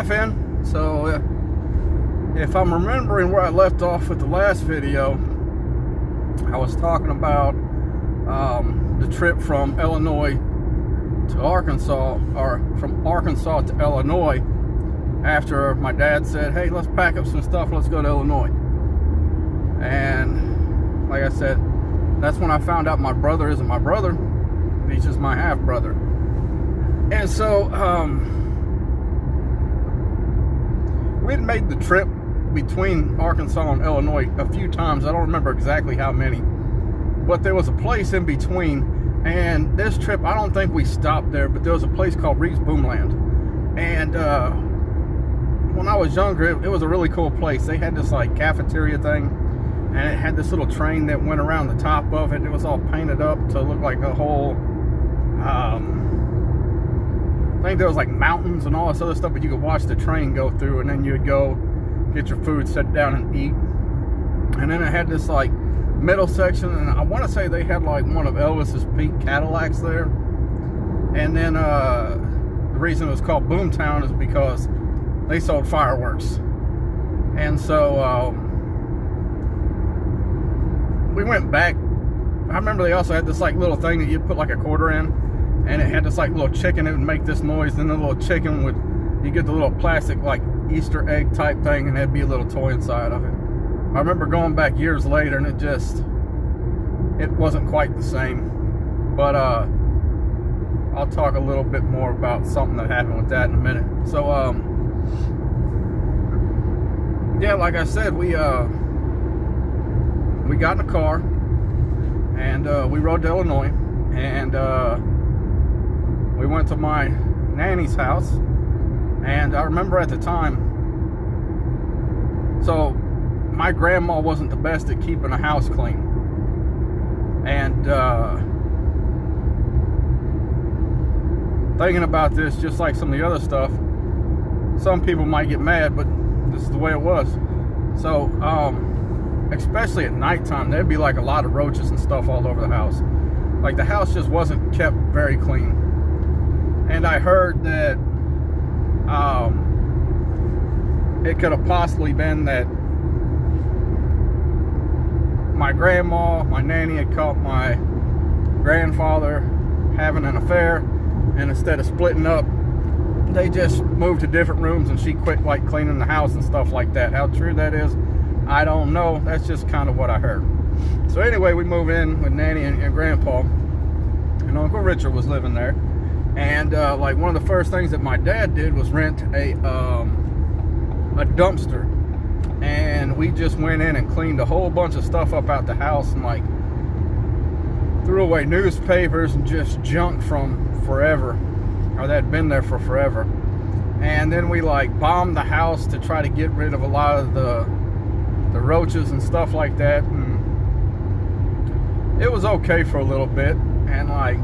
laughing. So if I'm remembering where I left off with the last video, I was talking about the trip from Illinois to Arkansas, or from Arkansas to Illinois, after my dad said, hey, let's pack up some stuff, let's go to Illinois. And like I said, that's when I found out my brother isn't my brother, he's just my half brother. And so we had made the trip between Arkansas and Illinois a few times. I don't remember exactly how many, but there was a place in between. And this trip, I don't think we stopped there, but there was a place called Reeves Boomland. And when I was younger, it was a really cool place. They had this like cafeteria thing, and it had this little train that went around the top of it. It was all painted up to look like a whole, I think there was like mountains and all this other stuff, but you could watch the train go through, and then you'd go get your food, sit down and eat. And then it had this like middle section, and I want to say they had like one of Elvis's pink Cadillacs there. And then the reason it was called Boomtown is because they sold fireworks. And so we went back. I remember they also had this like little thing that you'd put like a quarter in, and it had this like little chicken. It would make this noise, then the little chicken would, you get the little plastic like Easter egg type thing, and there'd be a little toy inside of it. I remember going back years later, and it wasn't quite the same. But I'll talk a little bit more about something that happened with that in a minute. So yeah, like I said, we got in a car, and we rode to Illinois, and we went to my nanny's house. And I remember at the time, so my grandma wasn't the best at keeping a house clean. And thinking about this, just like some of the other stuff, some people might get mad, but this is the way it was. So especially at nighttime, there'd be like a lot of roaches and stuff all over the house. Like the house just wasn't kept very clean. And I heard that it could have possibly been that my grandma, my nanny, had caught my grandfather having an affair, and instead of splitting up, they just moved to different rooms, and she quit like cleaning the house and stuff like that. How true that is, I don't know. That's just kind of what I heard. So anyway, we moved in with Nanny and Grandpa, and Uncle Richard was living there. And like one of the first things that my dad did was rent a dumpster, and we just went in and cleaned a whole bunch of stuff up out the house, and like threw away newspapers and just junk from forever, or that had been there for forever. And then we like bombed the house to try to get rid of a lot of the roaches and stuff like that, and it was okay for a little bit. And like,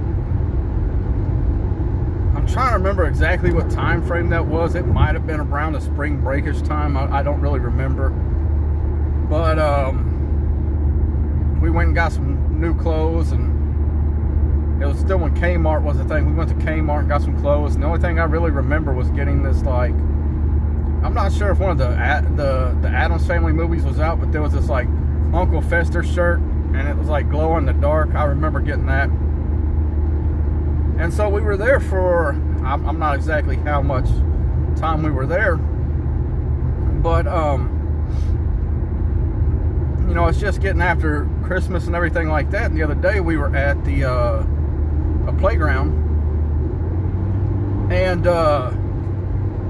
I'm trying to remember exactly what time frame that was. It might have been around the spring breakish time. I don't really remember. But we went and got some new clothes, and it was still when Kmart was a thing. We went to Kmart and got some clothes, and the only thing I really remember was getting this, like, I'm not sure if one of the Addams Family movies was out, but there was this like Uncle Fester shirt, and it was like glow in the dark. I remember getting that. And so we were there for, I'm not exactly how much time we were there, but you know, it's just getting after Christmas and everything like that. And the other day we were at the a playground, and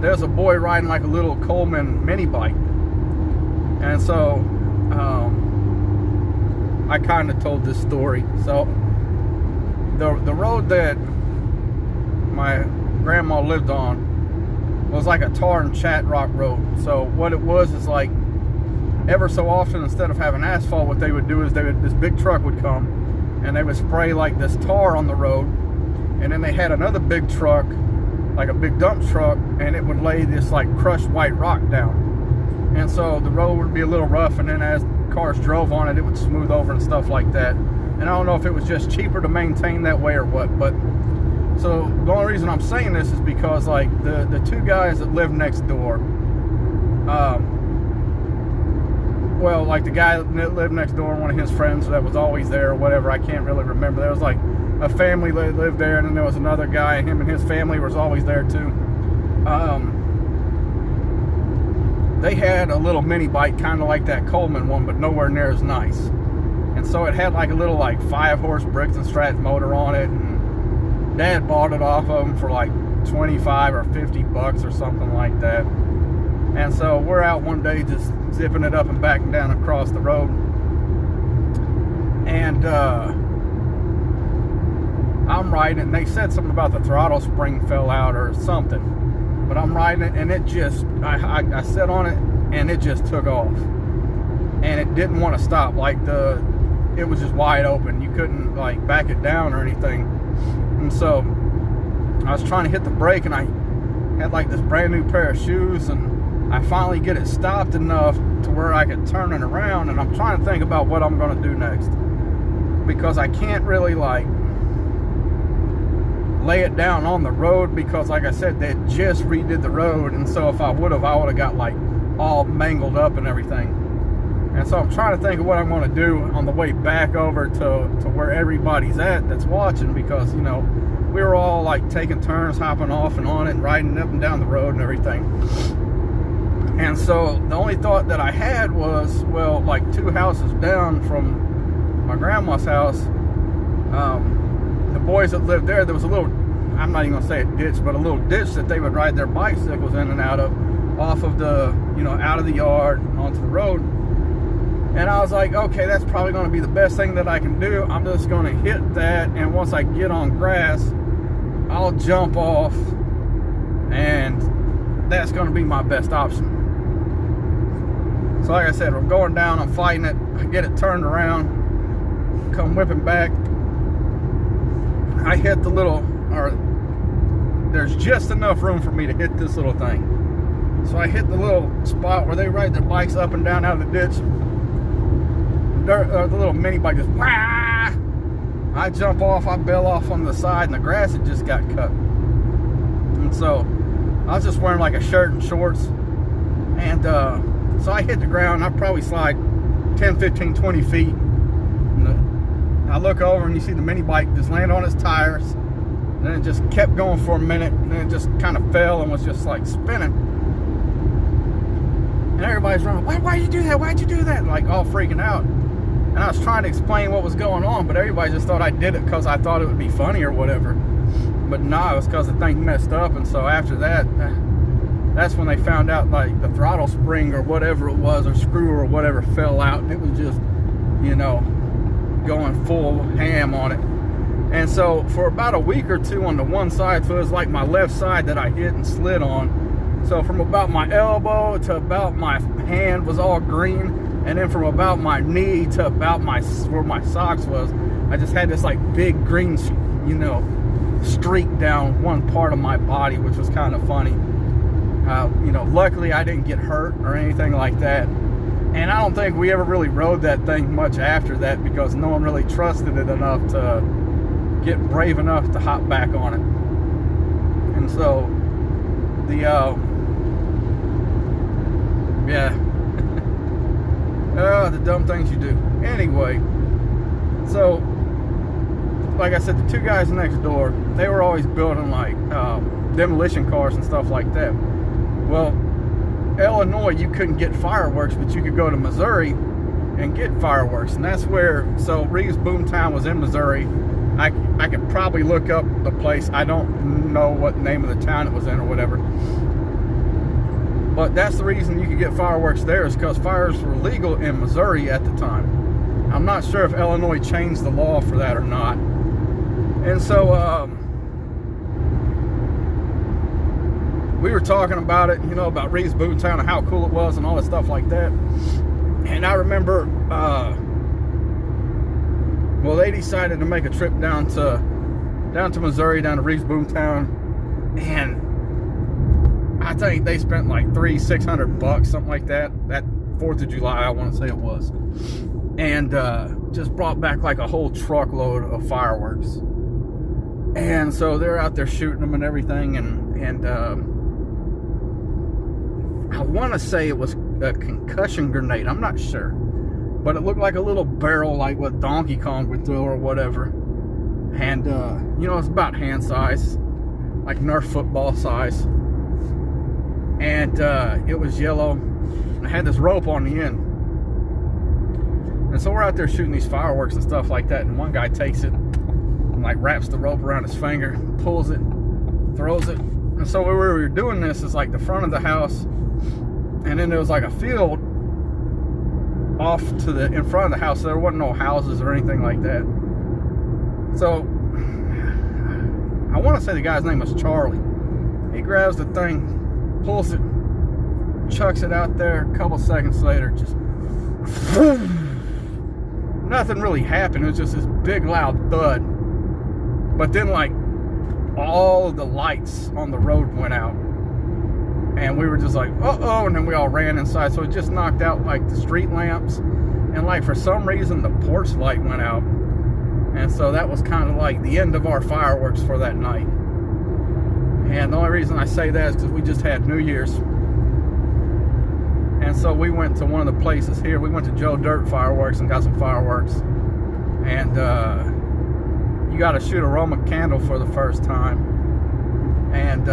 there's a boy riding like a little Coleman mini bike. And so I kind of told this story. So the road that my grandma lived on was like a tar and chat rock road. So what it was is like, ever so often, instead of having asphalt, what they would do is this big truck would come, and they would spray like this tar on the road, and then they had another big truck, like a big dump truck, and it would lay this like crushed white rock down. And so the road would be a little rough, and then as cars drove on it, it would smooth over and stuff like that. And I don't know if it was just cheaper to maintain that way or what, but So the only reason I'm saying this is because like the two guys that live next door, well, like the guy that lived next door, one of his friends that was always there or whatever, I can't really remember. There was like a family that lived there, and then there was another guy, and him and his family was always there too. They had a little mini bike, kind of like that Coleman one, but nowhere near as nice. And so it had like a little like 5-horse Briggs and Stratton motor on it, and Dad bought it off of him for like 25 or 50 bucks or something like that. And so we're out one day just zipping it up and backing down across the road, and I'm riding it, and they said something about the throttle spring fell out or something. But I'm riding it, and it just, I sat on it, and it just took off. And it didn't want to stop. Like, it was just wide open. You couldn't, like, back it down or anything. And so, I was trying to hit the brake, and I had, like, this brand new pair of shoes, and I finally get it stopped enough to where I could turn it around, and I'm trying to think about what I'm going to do next. Because I can't really, like, lay it down on the road, because like I said, they just redid the road, and so if I would have got like all mangled up and everything. And so I'm trying to think of what I'm going to do on the way back over to where everybody's at that's watching, because you know, we were all like taking turns hopping off and on it and riding up and down the road and everything. And so the only thought that I had was, well, like 2 houses down from my grandma's house, the boys that lived there was a little, I'm not even gonna say a ditch, but a little ditch that they would ride their bicycles in and out of, off of the, you know, out of the yard onto the road. And I was like, okay, that's probably gonna be the best thing that I can do. I'm just gonna hit that, and once I get on grass, I'll jump off, and that's gonna be my best option. So like I said, I'm going down, I'm fighting it, I get it turned around, come whipping back. I hit the little, or there's just enough room for me to hit this little thing. So I hit the little spot where they ride their bikes up and down out of the ditch. The little mini bike just, wah! I jump off, I bail off on the side, and the grass had just got cut. And so I was just wearing like a shirt and shorts. And so I hit the ground. I probably slide 10, 15, 20 feet. I look over and you see the mini bike just land on its tires, and then it just kept going for a minute, and then it just kind of fell and was just like spinning. And everybody's running, why'd you do that? Why'd you do that? Like all freaking out. And I was trying to explain what was going on, but everybody just thought I did it because I thought it would be funny or whatever. But no, it was because the thing messed up. And so after that, that's when they found out like the throttle spring or whatever it was, or screw or whatever, fell out, and it was just, you know, going full ham on it. And so for about a week or two on the one side, so it was like my left side that I hit and slid on. So from about my elbow to about my hand was all green, and then from about my knee to about where my socks was, I just had this like big green, you know, streak down one part of my body, which was kind of funny. You know, luckily I didn't get hurt or anything like that. And I don't think we ever really rode that thing much after that, because no one really trusted it enough to get brave enough to hop back on it. And so, the dumb things you do. Anyway, so, like I said, the two guys next door, they were always building like demolition cars and stuff like that. Well, Illinois, you couldn't get fireworks, but you could go to Missouri and get fireworks, and that's where, so Reeves Boomtown was in Missouri. I could probably look up the place. I don't know what name of the town it was in or whatever, but that's the reason you could get fireworks there, is because fires were legal in Missouri at the time. I'm not sure if Illinois changed the law for that or not. And so we were talking about it, you know, about Reeves Boomtown and how cool it was and all that stuff like that. And I remember, well, they decided to make a trip down to Missouri, down to Reeves Boomtown, and I think they spent like $600, something like that. That 4th of July, I want to say it was, and just brought back like a whole truckload of fireworks. And so they're out there shooting them and everything, and I want to say it was a concussion grenade. I'm not sure, but it looked like a little barrel, like what Donkey Kong would throw or whatever. And you know, it's about hand size, like Nerf football size. And it was yellow. And it had this rope on the end. And so we're out there shooting these fireworks and stuff like that. And one guy takes it and like wraps the rope around his finger, pulls it, throws it. And so where we were doing this is like the front of the house. And then there was like a field off to the in front of the house. So there wasn't no houses or anything like that. So I want to say the guy's name was Charlie. He grabs the thing, pulls it, chucks it out there. A couple seconds later, just nothing really happened. It was just this big loud thud. But then like all of the lights on the road went out. And we were just like, uh-oh, and then we all ran inside. So it just knocked out like the street lamps. And like for some reason the porch light went out. And so that was kind of like the end of our fireworks for that night. And the only reason I say that is because we just had New Year's. And so we went to one of the places here. We went to Joe Dirt Fireworks and got some fireworks. And you got to shoot a Roman candle for the first time. And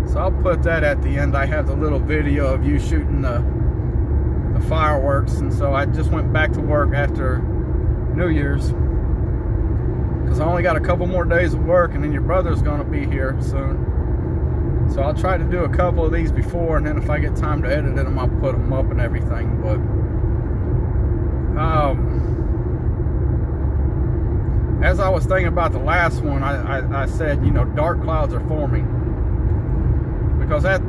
so I'll put that at the end. I have the little video of you shooting the fireworks. And so I just went back to work after New Year's, because I only got a couple more days of work, and then your brother's going to be here soon. So I'll try to do a couple of these before, and then if I get time to edit them, I'll put them up and everything. But as I was thinking about the last one, I said, you know, dark clouds are forming, because at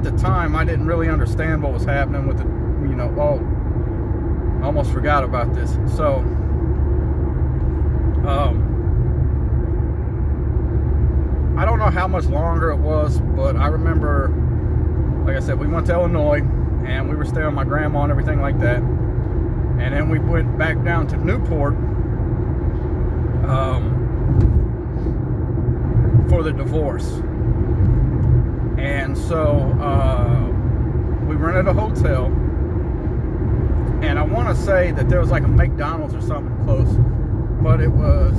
the time I didn't really understand what was happening with the, you know, I almost forgot about this. So I don't know how much longer it was, but I remember, like I said, we went to Illinois and we were staying with my grandma and everything like that. And then we went back down to Newport for the divorce. And so we rented a hotel. And I want to say that there was like a McDonald's or something close. But it was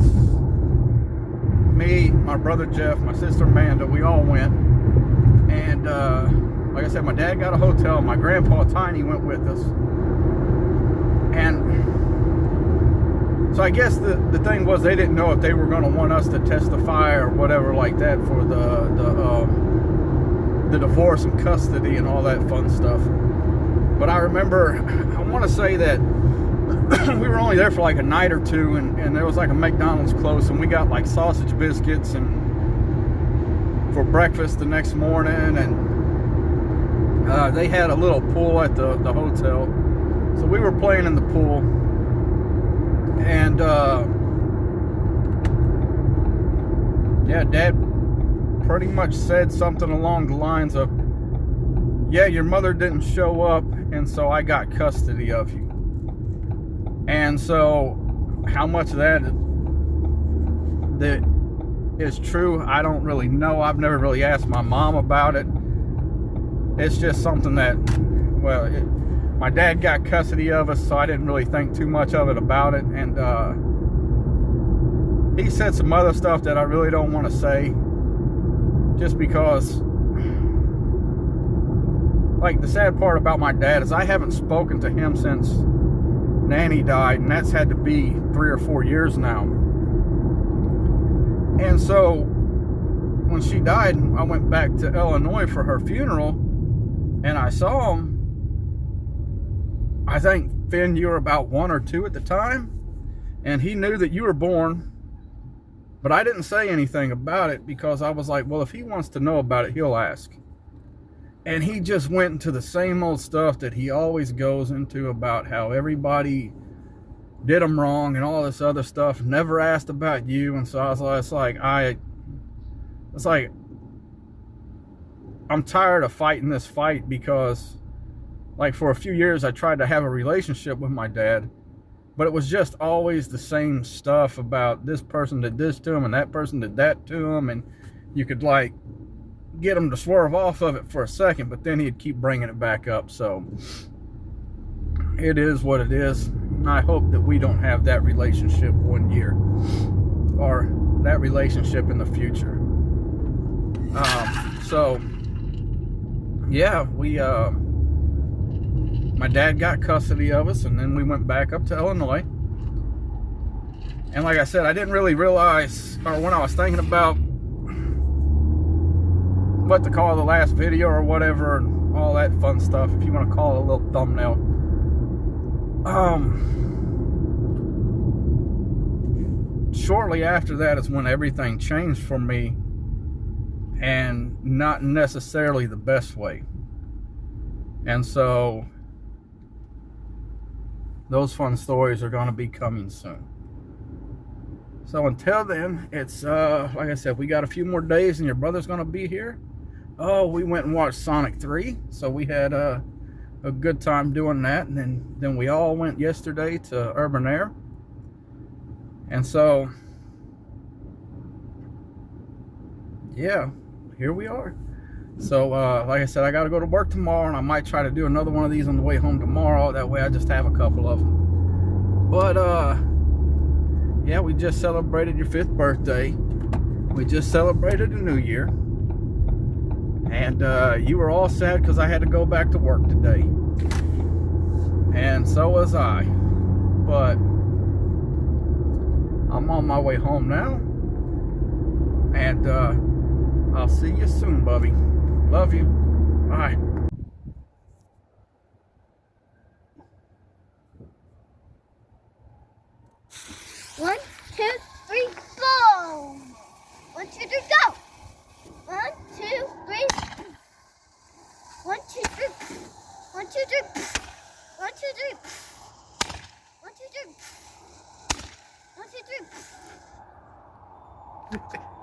me, my brother Jeff, my sister Amanda, we all went. And like I said, my dad got a hotel. My grandpa Tiny went with us. And so I guess the thing was, they didn't know if they were going to want us to testify or whatever like that for the divorce and custody and all that fun stuff. But I remember, I want to say that we were only there for like a night or two, and there was like a McDonald's close, and we got like sausage biscuits and for breakfast the next morning, and they had a little pool at the hotel, so we were playing in the pool. And yeah, Dad pretty much said something along the lines of, yeah, your mother didn't show up, and so I got custody of you. And so how much of that is true, I don't really know. I've never really asked my mom about it. It's just something that, well, my dad got custody of us, so I didn't really think too much of it about it. And he said some other stuff that I really don't want to say, just because, like, the sad part about my dad is I haven't spoken to him since Nanny died, and that's had to be 3 or 4 years now. And so when she died, I went back to Illinois for her funeral, and I saw him. I think, Finn, you were about 1 or 2 at the time, and he knew that you were born, but I didn't say anything about it because I was like, well, if he wants to know about it, he'll ask. And he just went into the same old stuff that he always goes into about how everybody did him wrong and all this other stuff. Never asked about you. And so I was like, I'm tired of fighting this fight, because like for a few years I tried to have a relationship with my dad, But it was just always the same stuff about this person did this to him and that person did that to him, and you could like get him to swerve off of it for a second, but then he'd keep bringing it back up. So it is what it is. I hope that we don't have that relationship one year, or that relationship in the future. So yeah, my dad got custody of us, and then we went back up to Illinois. And like I said, I didn't really realize, or when I was thinking about what to call the last video or whatever, and all that fun stuff, if you want to call it a little thumbnail. Shortly after that is when everything changed for me, and not necessarily the best way. And so those fun stories are going to be coming soon. So until then, it's like I said, we got a few more days and your brother's going to be here. Oh, we went and watched Sonic 3, so we had a good time doing that. And then we all went yesterday to Urban Air. And so yeah, here we are. So like I said, I got to go to work tomorrow, and I might try to do another one of these on the way home tomorrow. That way I just have a couple of them. But yeah, we just celebrated your 5th birthday. We just celebrated the New Year. And you were all sad because I had to go back to work today. And so was I. But I'm on my way home now. And I'll see you soon, Bubby. Love you. Bye. 1, 2, 3, go! 1, 2, 3, go! 1, 2, 3. 1, 2, 3. 1, 2, 3. 1, 2, 3. 1, 2, 3. 1, 2, 3.